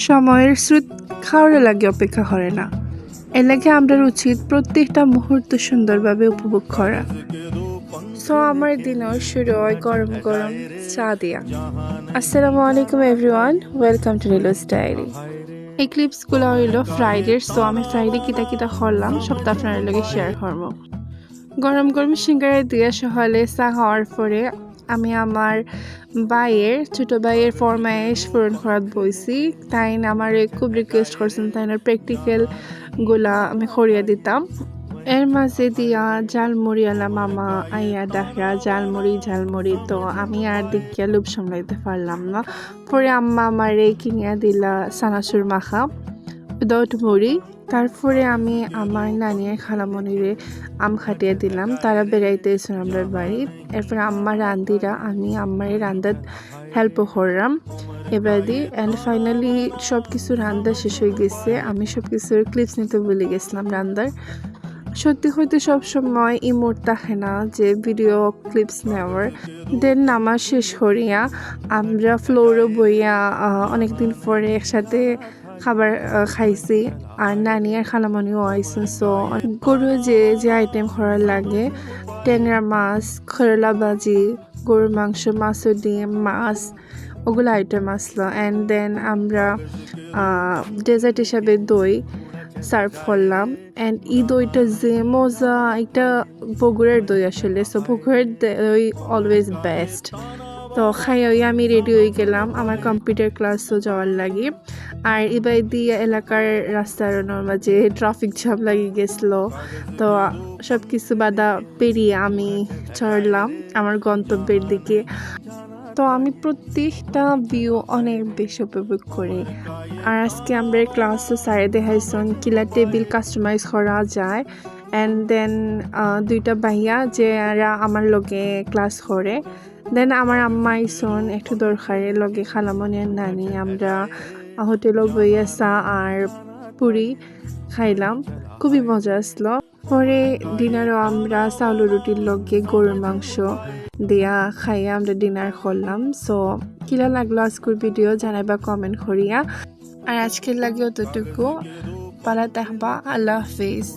সময়ের স্রোত খাওয়ার লাগে অপেক্ষা করে না। এর লাগে আমাদের উচিত প্রত্যেকটা মুহূর্ত সুন্দরভাবে উপভোগ করা। সো আমার দিনও শুরু হয় গরম গরম চা দিয়া। আসসালামু আলাইকুম এভরিওয়ান, ওয়েলকাম টু নীলুস ডায়েরি। এই ক্লিপসগুলো হইল ফ্রাইডে, সো আমি ফ্রাইডে কিতা কিতা করলাম সবটা আপনার লগে শেয়ার করবো। গরম গরম সিঙ্গারা দিয়ে সকালে চা খাওয়ার পরে আমি আমার ছোট ভাইয়ের ফরমাইশ পূরণ করাত বইছি। তাই আমার খুব রিকোয়েস্ট করছেন তাই প্র্যাকটিক্যালগুলা আমি করিয়ে দিতাম। এর মাঝে দিয়া ঝালমুড়ি আলা মামা আইয়া দেখা ঝালমুড়ি, তো আমি আর দেখিয়া লোভ সামলাইতে পারলাম না। পরে আম্মা আমারে কিনিয়া দিলা সানাসুর মাখা উইদাউট মুড়ি। তারপরে আমি আমার নানির খালামণিরে আম খাটিয়ে দিলাম, তারা বেড়াইতে এসেছেন আমরা বাড়ি। এরপর আম্মা রান্দিরা আমি আম্মারে রান্দাত হেল্পও করলাম এবারে। অ্যান্ড ফাইনালি সব কিছু রান্না শেষ হয়ে গেছে। আমি সব কিছুর ক্লিপস নিতে ভুলে গেছিলাম রান্নার। সত্যি হয়তো সবসময় ইমোট থাকে না যে ভিডিও ক্লিপস নেওয়ার। দেন নামাজ শেষ করিয়া আমরা ফ্লোরে বইয়া অনেকদিন পরে একসাথে খাবার খাইছি। আর নানি আর খালামণিও আইসেন। সো গরু যে আইটেম করার লাগে, ট্যাংরা মাছ, করলা ভাজি, গরুর মাংস, মাছের ডিম, মাছ, ওগুলো আইটেম আসলো। অ্যান্ড দেন আমরা ডেজার্ট হিসাবে দই সার্ভ করলাম। অ্যান্ড এই দইটা যে মজা, এটা বগুড়ার দই আসলে। সো বগুড়ার দই অলওয়েজ বেস্ট। তো খাইয়ে আমি রেডি হয়ে গেলাম আমার কম্পিউটার ক্লাসও যাওয়ার লাগে। আর এবার দিয়ে এলাকার রাস্তার মাঝে ট্রাফিক জ্যাম লাগিয়ে গেছিলো। তো সব কিছু বাধা পেরিয়ে আমি চড়লাম আমার গন্তব্যের দিকে। তো আমি প্রত্যেকটা ভিউ অনেক বেশি উপভোগ করি। আর আজকে আমরা ক্লাসে স্যারে দেখাইছেন কিলা টেবিল কাস্টমাইজ করা যায়। অ্যান্ড দেন দুইটা ভাইয়া যারা আমার লগে ক্লাস করে। দেন আমার আম্মা আইসন একটু দরকারে লগে খালামণি আর নানি। আমরা হোটেলও বইয়া চা আর পুরি খাইলাম, খুবই মজা আসলো। পরে ডিনারও আমরা চাউলের রুটির লগে গরুর মাংস দিয়া খাইয়া আমরা ডিনার করলাম। সো কিলা লাগলো আজকের ভিডিও জানাইবা কমেন্ট করিয়া। আর আজকের লাগে অতটুকু। পালা থাকবা, আল্লাহ হাফিজ।